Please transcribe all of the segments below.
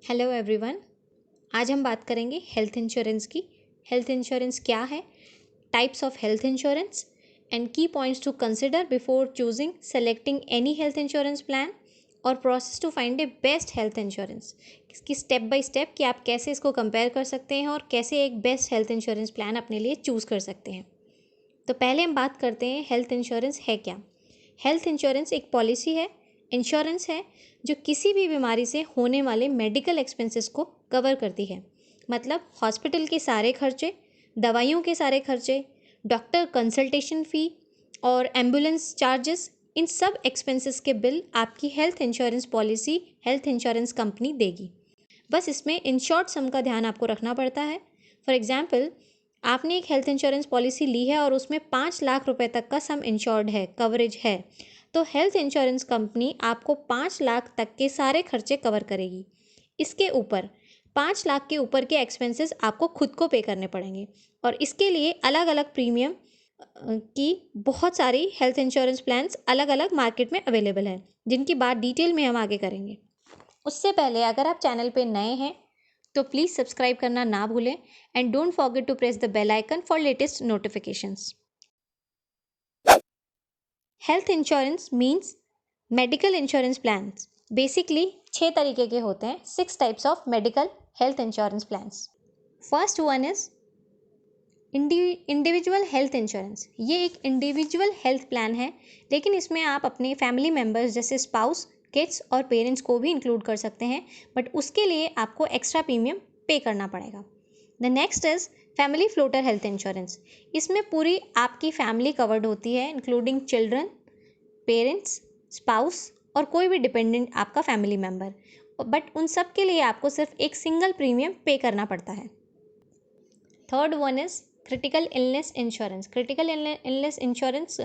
Hello everyone. आज हम बात करेंगे हेल्थ इंश्योरेंस की। हेल्थ इंश्योरेंस क्या है, types of health insurance and key points to consider before choosing selecting any health insurance plan और process to find a best health insurance. इसकी step by step कि आप कैसे इसको कंपेयर कर सकते हैं और कैसे एक बेस्ट हेल्थ इंश्योरेंस प्लान अपने लिए चूज़ कर सकते हैं। तो पहले हम बात करते हैं हेल्थ इंश्योरेंस है क्या। हेल्थ इंश्योरेंस एक पॉलिसी है, इंश्योरेंस है जो किसी भी बीमारी से होने वाले मेडिकल एक्सपेंसेस को कवर करती है। मतलब हॉस्पिटल के सारे खर्चे, दवाइयों के सारे खर्चे, डॉक्टर कंसल्टेशन फ़ी और एम्बुलेंस चार्जेस, इन सब एक्सपेंसेस के बिल आपकी health insurance policy, health insurance company देगी। बस इसमें इन शॉर्ट सम का ध्यान आपको रखना पड़ता है। फॉर एग्जाम्पल, आपने एक हेल्थ इंश्योरेंस पॉलिसी ली है और उसमें 5 लाख रुपए तक का सम इंश्योर्ड है, कवरेज है, तो हेल्थ इंश्योरेंस कंपनी आपको 5 लाख तक के सारे खर्चे कवर करेगी। इसके ऊपर 5 लाख के ऊपर के एक्सपेंसेस आपको खुद को पे करने पड़ेंगे और इसके लिए अलग अलग प्रीमियम की बहुत सारी हेल्थ इंश्योरेंस प्लान्स अलग अलग मार्केट में अवेलेबल है, जिनकी बात डिटेल में हम आगे करेंगे। उससे पहले अगर आप चैनल पे नए हैं तो प्लीज़ सब्सक्राइब करना ना भूलें and don't forget to press the bell icon for latest notifications. Health insurance means medical insurance plans. Basically 6 तरीके के होते हैं, 6 types of medical health insurance plans. First one is individual health insurance. ये एक individual health plan है, लेकिन इसमें आप अपने फैमिली मेम्बर्स जैसे स्पाउस, किड्स और पेरेंट्स को भी इंक्लूड कर सकते हैं, बट उसके लिए आपको एक्स्ट्रा प्रीमियम पे करना पड़ेगा। The next is family floater health insurance. इसमें पूरी आपकी फैमिली कवर्ड होती है, इंक्लूडिंग चिल्ड्रन, पेरेंट्स, स्पाउस और कोई भी डिपेंडेंट आपका फैमिली मेम्बर, बट उन सब के लिए आपको सिर्फ एक सिंगल प्रीमियम पे करना पड़ता है। Third one is critical illness insurance. Critical illness insurance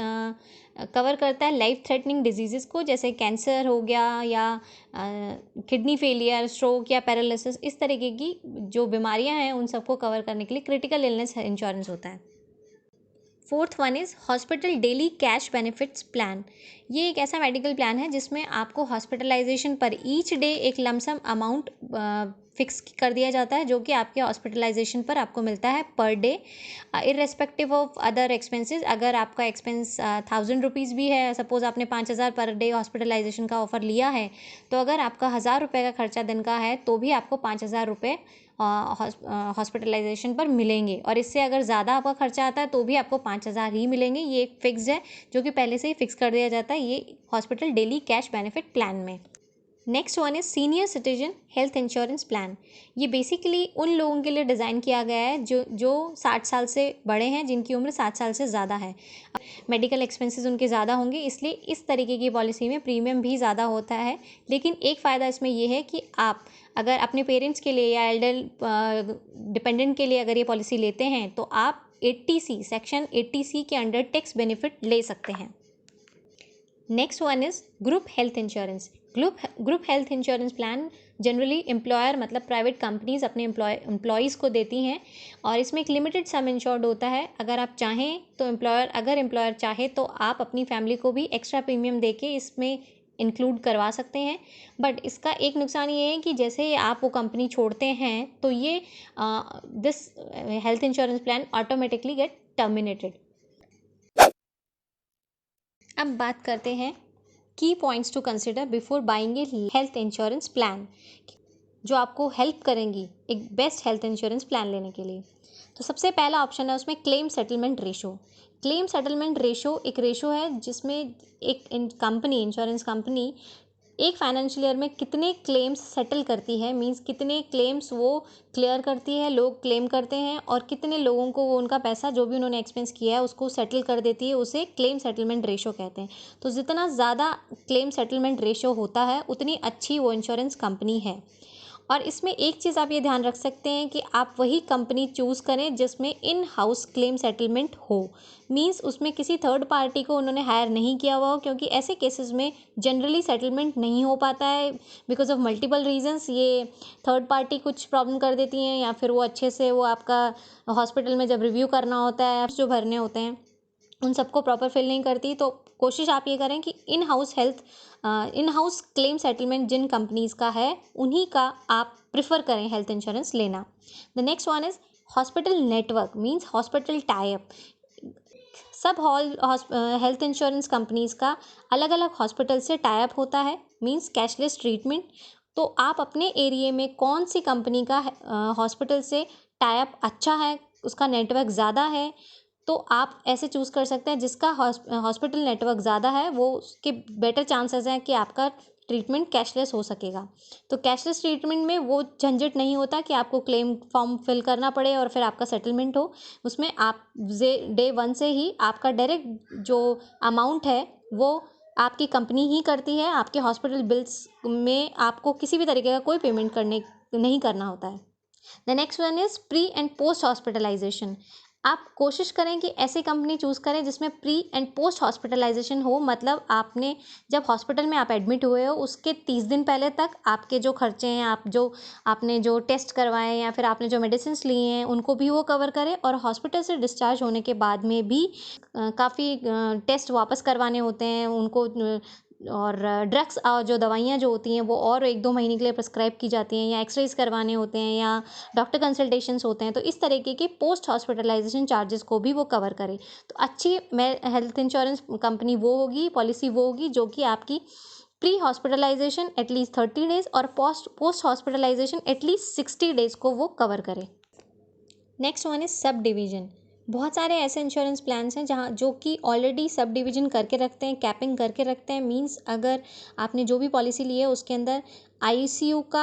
cover करता है लाइफ थ्रेटनिंग डिजीज़ को, जैसे कैंसर हो गया या किडनी फेलियर, स्ट्रोक या पैरालिसिस, इस तरीके की जो बीमारियां हैं उन सबको कवर करने के लिए क्रिटिकल इलनेस इंश्योरेंस होता है। Fourth one is hospital daily cash benefits plan. ये एक ऐसा मेडिकल प्लान है जिसमें आपको हॉस्पिटलाइजेशन पर ईच डे एक लमसम अमाउंट फिक्स कर दिया जाता है, जो कि आपके हॉस्पिटलाइजेशन पर आपको मिलता है per day, irrespective of other expenses. अगर आपका एक्सपेंस 1000 रुपीज़ भी है, सपोज़ आपने 5000 पर डे हॉस्पिटलाइजेशन का ऑफर लिया है, तो अगर आपका 1000 रुपये का खर्चा दिन का है तो भी आपको 5000 रुपये हॉस्पिटलाइजेशन पर मिलेंगे, और इससे अगर ज़्यादा आपका खर्चा आता है तो भी आपको 5000 ही मिलेंगे। ये एक फिक्स्ड है जो कि पहले से ही फिक्स कर दिया जाता है ये hospital daily cash benefit plan में। Next one is senior citizen health insurance plan. ये बेसिकली उन लोगों के लिए डिज़ाइन किया गया है जो 60 साल से बड़े हैं, जिनकी उम्र 60 साल से ज़्यादा है। मेडिकल एक्सपेंसेस उनके ज़्यादा होंगे, इसलिए इस तरीके की पॉलिसी में प्रीमियम भी ज़्यादा होता है। लेकिन एक फ़ायदा इसमें यह है कि आप अगर अपने पेरेंट्स के लिए या एल्डर डिपेंडेंट के लिए अगर ये पॉलिसी लेते हैं तो आप 80C सेक्शन 80C के अंडर टैक्स बेनिफिट ले सकते हैं। Next one is group health insurance. Group health insurance plan generally employer मतलब प्राइवेट कंपनीज अपने एम्प्लॉयज़ को देती हैं, और इसमें एक लिमिटेड सम इंश्योर्ड होता है। अगर आप चाहें तो अगर एम्प्लॉयर चाहे तो आप अपनी फैमिली को भी एक्स्ट्रा प्रीमियम देके इसमें इंक्लूड करवा सकते हैं। बट इसका एक नुकसान ये है कि जैसे आप वो कंपनी छोड़ते हैं तो ये this health insurance plan automatically get terminated. अब बात करते हैं की points to consider before buying a health insurance plan, जो आपको हेल्प करेंगी एक बेस्ट हेल्थ इंश्योरेंस प्लान लेने के लिए। तो सबसे पहला ऑप्शन है उसमें claim settlement ratio. Claim settlement ratio एक रेशो है जिसमें एक इंश्योरेंस कंपनी एक फाइनेंशियल ईयर में कितने क्लेम्स सेटल करती है, मींस कितने क्लेम्स वो क्लियर करती है, लोग क्लेम करते हैं, और कितने लोगों को वो उनका पैसा जो भी उन्होंने एक्सपेंस किया है उसको सेटल कर देती है, उसे क्लेम सेटलमेंट रेशो कहते हैं। तो जितना ज़्यादा क्लेम सेटलमेंट रेशो होता है उतनी अच्छी वो इंश्योरेंस कंपनी है। और इसमें एक चीज़ आप ये ध्यान रख सकते हैं कि आप वही कंपनी चूज़ करें जिसमें इन हाउस क्लेम सेटलमेंट हो, मींस उसमें किसी थर्ड पार्टी को उन्होंने हायर नहीं किया हुआ हो, क्योंकि ऐसे केसेस में जनरली सेटलमेंट नहीं हो पाता है बिकॉज ऑफ मल्टीपल रीजंस। ये थर्ड पार्टी कुछ प्रॉब्लम कर देती हैं, या फिर वो अच्छे से वो आपका हॉस्पिटल में जब रिव्यू करना होता है, जो भरने होते हैं उन सबको प्रॉपर फिल नहीं करती। तो कोशिश आप ये करें कि in house health in house claim settlement जिन कंपनीज़ का है उन्हीं का आप प्रिफर करें हेल्थ इंश्योरेंस लेना। The next one is hospital network means hospital tie up. सब हेल्थ इंश्योरेंस कंपनीज़ का अलग अलग हॉस्पिटल से टाई अप होता है मीन्स कैशलेस ट्रीटमेंट। तो आप अपने एरिया में कौन सी कंपनी का हॉस्पिटल से टाई अप अच्छा है, उसका नेटवर्क ज़्यादा है, तो आप ऐसे चूज़ कर सकते हैं जिसका हॉस्पिटल नेटवर्क ज़्यादा है वो उसके बेटर चांसेस हैं कि आपका ट्रीटमेंट कैशलेस हो सकेगा। तो कैशलेस ट्रीटमेंट में वो झंझट नहीं होता कि आपको क्लेम फॉर्म फिल करना पड़े और फिर आपका सेटलमेंट हो। उसमें आप डे वन से ही आपका डायरेक्ट जो अमाउंट है वो आपकी कंपनी ही करती है। आपके हॉस्पिटल बिल्स में आपको किसी भी तरीके का कोई पेमेंट नहीं करना होता है। The next one is pre and post hospitalisation. आप कोशिश करें कि ऐसी कंपनी चूज़ करें जिसमें प्री एंड पोस्ट हॉस्पिटलाइजेशन हो। मतलब आपने जब हॉस्पिटल में आप एडमिट हुए हो उसके 30 दिन पहले तक आपके जो खर्चे हैं, आपने जो टेस्ट करवाए या फिर आपने जो मेडिसिन्स लिए हैं उनको भी वो कवर करे, और हॉस्पिटल से डिस्चार्ज होने के बाद में भी काफ़ी टेस्ट वापस करवाने होते हैं उनको, और ड्रग्स जो दवाइयाँ जो होती हैं वो और 1-2 महीने के लिए प्रिस्क्राइब की जाती हैं, या एक्सरेज करवाने होते हैं, या डॉक्टर कंसल्टेशंस होते हैं। तो इस तरीके के पोस्ट हॉस्पिटलाइजेशन चार्जेस को भी वो कवर करे। तो अच्छी हेल्थ इंश्योरेंस कंपनी वो होगी, पॉलिसी वो होगी जो कि आपकी प्री हॉस्पिटलाइजेशन एटलीस्ट 30 डेज और पोस्ट हॉस्पिटलाइजेशन एटलीस्ट 60 डेज को वो कवर करे। Next one is sub division. बहुत सारे ऐसे इंश्योरेंस प्लान्स हैं जहाँ जो कि ऑलरेडी सब डिवीजन करके रखते हैं, कैपिंग करके रखते हैं। मींस अगर आपने जो भी पॉलिसी ली है उसके अंदर आईसीयू का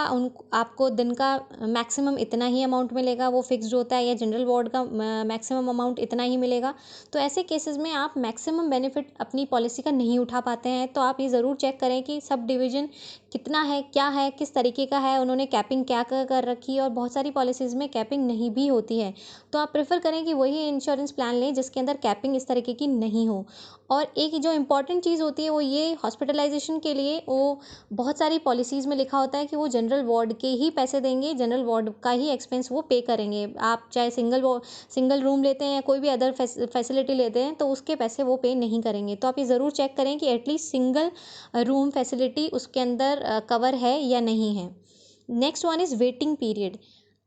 आपको दिन का मैक्सिमम इतना ही अमाउंट मिलेगा, वो फिक्स्ड होता है, या जनरल वार्ड का मैक्सिमम अमाउंट इतना ही मिलेगा। तो ऐसे केसेस में आप मैक्सिमम बेनिफिट अपनी पॉलिसी का नहीं उठा पाते हैं। तो आप ये ज़रूर चेक करें कि सब डिवीजन कितना है, क्या है, किस तरीके का है, उन्होंने कैपिंग क्या कर रखी है। और बहुत सारी पॉलिसीज़ में कैपिंग नहीं भी होती है, तो आप प्रेफर करें कि वही इंश्योरेंस प्लान लें जिसके अंदर कैपिंग इस तरीके की नहीं हो। और एक जो इम्पॉर्टेंट चीज़ होती है वो ये, हॉस्पिटलाइजेशन के लिए वो बहुत सारी पॉलिसीज़ में लिखा होता है कि वो जनरल वार्ड के ही पैसे देंगे, जनरल वार्ड का ही एक्सपेंस वो पे करेंगे। आप चाहे सिंगल रूम लेते हैं या कोई भी अदर फैसिलिटी लेते हैं तो उसके पैसे वो पे नहीं करेंगे। तो आप ये ज़रूर चेक करें कि एटलीस्ट सिंगल रूम फैसिलिटी उसके अंदर कवर है या नहीं है। Next one is waiting period.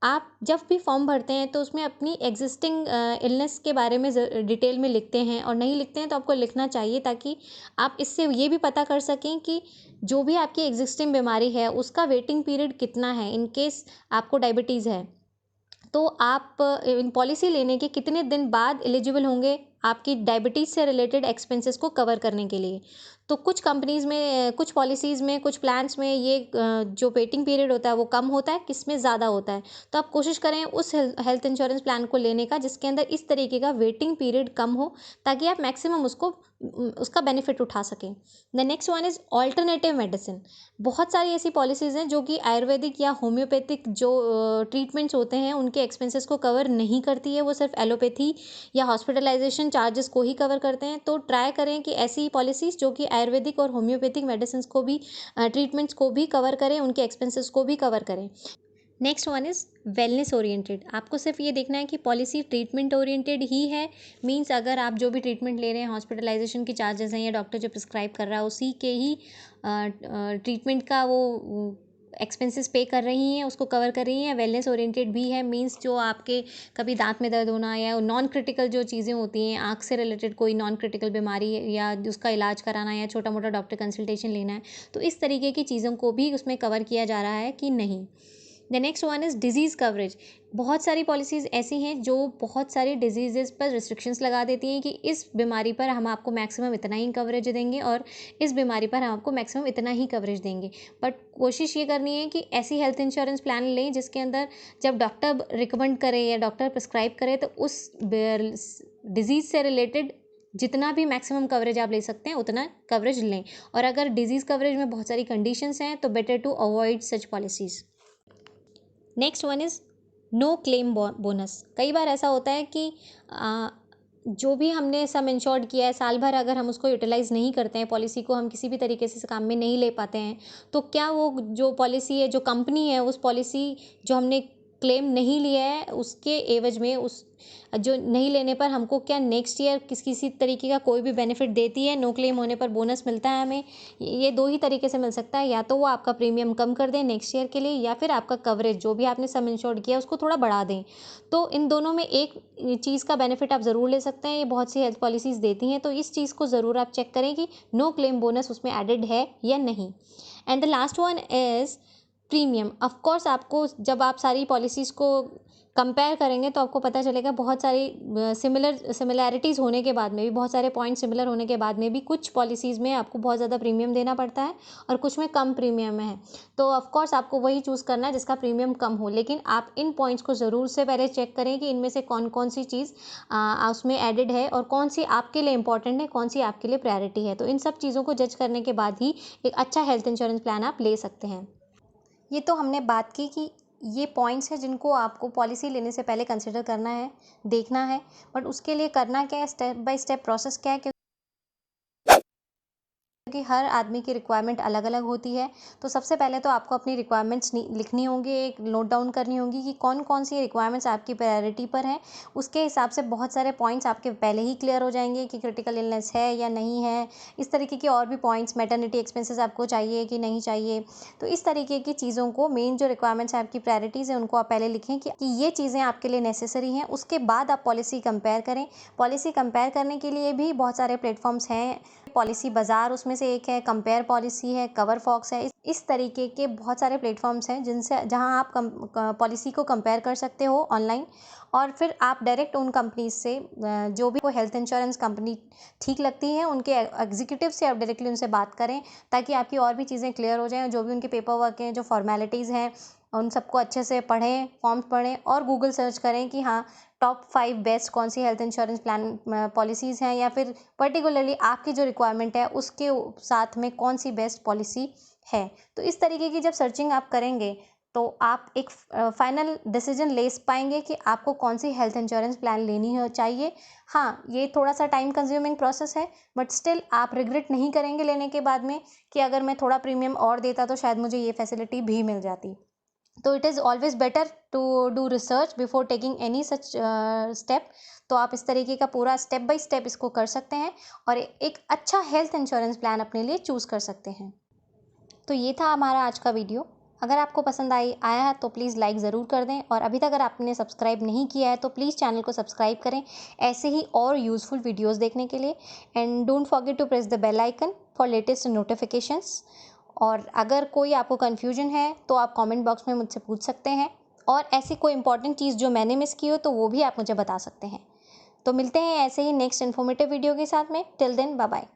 आप जब भी फॉर्म भरते हैं तो उसमें अपनी एग्जिस्टिंग इलनेस के बारे में डिटेल में लिखते हैं, और नहीं लिखते हैं तो आपको लिखना चाहिए ताकि आप इससे ये भी पता कर सकें कि जो भी आपकी एग्जिस्टिंग बीमारी है उसका वेटिंग पीरियड कितना है। इन केस आपको डायबिटीज़ है तो आप इन पॉलिसी लेने के कितने दिन बाद एलिजिबल होंगे आपकी डायबिटीज़ से रिलेटेड एक्सपेंसेस को कवर करने के लिए। तो कुछ कंपनीज़ में, कुछ पॉलिसीज़ में, कुछ प्लान्स में ये जो वेटिंग पीरियड होता है वो कम होता है, किसमें ज़्यादा होता है। तो आप कोशिश करें उस हेल्थ इंश्योरेंस प्लान को लेने का जिसके अंदर इस तरीके का वेटिंग पीरियड कम हो, ताकि आप मैक्सिमम उसका बेनिफिट उठा सकें। The next one is alternative medicine. बहुत सारी ऐसी पॉलिसीज़ हैं जो कि आयुर्वेदिक या होम्योपैथिक जो ट्रीटमेंट्स होते हैं उनके एक्सपेंसेस को कवर नहीं करती है, वो सिर्फ एलोपैथी या हॉस्पिटलाइजेशन चार्जेस को ही कवर करते हैं। तो ट्राई करें कि ऐसी पॉलिसीज़ जो कि आयुर्वेदिक और होम्योपैथिक मेडिसिन को भी, ट्रीटमेंट्स को भी कवर करें, उनके एक्सपेंसेस को भी कवर करें। Next one is wellness oriented. आपको सिर्फ ये देखना है कि पॉलिसी ट्रीटमेंट ओरिएंटेड ही है। मींस अगर आप जो भी ट्रीटमेंट ले रहे हैं, हॉस्पिटलाइजेशन की चार्जेस हैं या डॉक्टर जो प्रिस्क्राइब कर रहा है उसी के ही ट्रीटमेंट का वो एक्सपेंसेस पे कर रही हैं, उसको कवर कर रही हैं। वेलनेस ओरिएंटेड भी है, मींस जो आपके कभी दांत में दर्द होना या नॉन क्रिटिकल जो चीज़ें होती हैं, आँख से रिलेटेड कोई नॉन क्रिटिकल बीमारी या उसका इलाज कराना या छोटा मोटा डॉक्टर कंसल्टेशन लेना है, तो इस तरीके की चीज़ों को भी उसमें कवर किया जा रहा है कि नहीं। The next one is disease coverage. बहुत सारी पॉलिसीज़ ऐसी हैं जो बहुत सारी डिजीज़ पर रिस्ट्रिक्शंस लगा देती हैं कि इस बीमारी पर हम आपको मैक्सिमम इतना ही कवरेज देंगे और इस बीमारी पर हम आपको मैक्सिमम इतना ही कवरेज देंगे। बट कोशिश ये करनी है कि ऐसी हेल्थ इंश्योरेंस प्लान लें जिसके अंदर जब डॉक्टर रिकमेंड करे या डॉक्टर प्रिस्क्राइब करे तो उस डिजीज़ से रिलेटेड जितना भी मैक्सिमम कवरेज आप ले सकते हैं उतना कवरेज लें। और अगर डिजीज़ कवरेज में बहुत सारी कंडीशंस हैं तो better to avoid such policies. Next one is no claim bonus. कई बार ऐसा होता है कि जो भी हमने सम इंश्योर्ड किया है साल भर अगर हम उसको यूटिलाइज़ नहीं करते हैं, पॉलिसी को हम किसी भी तरीके से काम में नहीं ले पाते हैं, तो क्या वो जो पॉलिसी है, जो कंपनी है, उस पॉलिसी जो हमने क्लेम नहीं लिया है उसके एवज में उस जो नहीं लेने पर हमको क्या नेक्स्ट ईयर किसी तरीके का कोई भी बेनिफिट देती है, नो क्लेम होने पर बोनस मिलता है हमें। ये 2 ही तरीके से मिल सकता है, या तो वो आपका प्रीमियम कम कर दें नेक्स्ट ईयर के लिए, या फिर आपका कवरेज जो भी आपने सम इंश्योर्ड किया है उसको थोड़ा बढ़ा दें। तो इन दोनों में एक चीज़ का बेनिफिट आप ज़रूर ले सकते हैं, ये बहुत सी हेल्थ पॉलिसीज़ देती हैं, तो इस चीज़ को ज़रूर आप चेक करें कि नो क्लेम बोनस उसमें एडेड है या नहीं। And the last one is premium. Of course आपको जब आप सारी पॉलिसीज़ को कंपेयर करेंगे तो आपको पता चलेगा बहुत सारी सिमिलैरिटीज़ होने के बाद में भी, बहुत सारे पॉइंट सिमिलर होने के बाद में भी कुछ पॉलिसीज़ में आपको बहुत ज़्यादा प्रीमियम देना पड़ता है और कुछ में कम प्रीमियम है। तो ऑफ कोर्स आपको वही चूज़ करना है जिसका प्रीमियम कम हो, लेकिन आप इन पॉइंट्स को ज़रूर से पहले चेक करें कि इनमें से कौन कौन सी चीज़ उसमें एडेड है और कौन सी आपके लिए इंपॉर्टेंट है, कौन सी आपके लिए प्रायोरिटी है। तो इन सब चीज़ों को जज करने के बाद ही एक अच्छा हेल्थ इंश्योरेंस प्लान आप ले सकते हैं। ये तो हमने बात की कि ये पॉइंट्स हैं जिनको आपको पॉलिसी लेने से पहले कंसिडर करना है, देखना है, बट उसके लिए करना क्या है, स्टेप बाय स्टेप प्रोसेस क्या है, क्योंकि हर आदमी की रिक्वायरमेंट अलग अलग होती है। तो सबसे पहले तो आपको अपनी रिक्वायरमेंट्स लिखनी होंगी, एक नोट डाउन करनी होगी कि कौन कौन सी रिक्वायरमेंट्स आपकी प्रायोरिटी पर हैं। उसके हिसाब से बहुत सारे पॉइंट्स आपके पहले ही क्लियर हो जाएंगे कि क्रिटिकल इलनेस है या नहीं है। इस तरीके के और भी पॉइंट्स, मैटरनिटी एक्सपेंसेस आपको चाहिए कि नहीं चाहिए। तो इस तरीके की चीज़ों को, मेन जो रिक्वायरमेंट्स हैं आपकी प्रायोरिटीज़ हैं, उनको आप पहले लिखें कि ये चीज़ें आपके लिए नेसेसरी हैं। उसके बाद आप पॉलिसी कंपेयर करें। पॉलिसी कंपेयर करने के लिए भी बहुत सारे प्लेटफॉर्म्स हैं। पॉलिसी बाज़ार उसमें से एक है, कंपेयर पॉलिसी है, कवर फॉक्स है। इस तरीके के बहुत सारे प्लेटफॉर्म्स हैं जिनसे जहां आप पॉलिसी को कंपेयर कर सकते हो ऑनलाइन, और फिर आप डायरेक्ट उन कंपनीज से, जो भी कोई हेल्थ इंश्योरेंस कंपनी ठीक लगती है उनके एग्जीक्यूटिव से आप डायरेक्टली उनसे बात करें, ताकि आपकी और भी चीज़ें क्लियर हो जाएं। जो भी उनके पेपर वर्क हैं, जो फॉर्मेलिटीज़ हैं, उन सबको अच्छे से पढ़ें, फॉर्म्स पढ़ें और गूगल सर्च करें कि हाँ, टॉप 5 बेस्ट कौन सी हेल्थ इंश्योरेंस प्लान पॉलिसीज़ हैं, या फिर पर्टिकुलरली आपकी जो रिक्वायरमेंट है उसके साथ में कौन सी बेस्ट पॉलिसी है। तो इस तरीके की जब सर्चिंग आप करेंगे तो आप एक फाइनल डिसीजन ले पाएंगे कि आपको कौन सी हेल्थ इंश्योरेंस प्लान लेनी हो चाहिए। हाँ, ये थोड़ा सा टाइम कंज्यूमिंग प्रोसेस है, बट स्टिल आप रिग्रेट नहीं करेंगे लेने के बाद में कि अगर मैं थोड़ा प्रीमियम और देता तो शायद मुझे ये फैसिलिटी भी मिल जाती। तो it is always better to do research before taking any such step. तो आप इस तरीके का पूरा स्टेप बाय स्टेप इसको कर सकते हैं और एक अच्छा हेल्थ इंश्योरेंस प्लान अपने लिए चूज़ कर सकते हैं। तो ये था हमारा आज का वीडियो। अगर आपको पसंद आया है तो प्लीज़ लाइक ज़रूर कर दें, और अभी तक अगर आपने सब्सक्राइब नहीं किया है तो प्लीज़ चैनल को सब्सक्राइब करें ऐसे ही और यूज़फुल वीडियोस देखने के लिए। And don't forget to press the bell icon for latest notifications. और अगर कोई आपको कन्फ्यूजन है तो आप कमेंट बॉक्स में मुझसे पूछ सकते हैं, और ऐसी कोई इंपॉर्टेंट चीज़ जो मैंने मिस की हो तो वो भी आप मुझे बता सकते हैं। तो मिलते हैं ऐसे ही नेक्स्ट इन्फॉर्मेटिव वीडियो के साथ में। Till then, bye bye.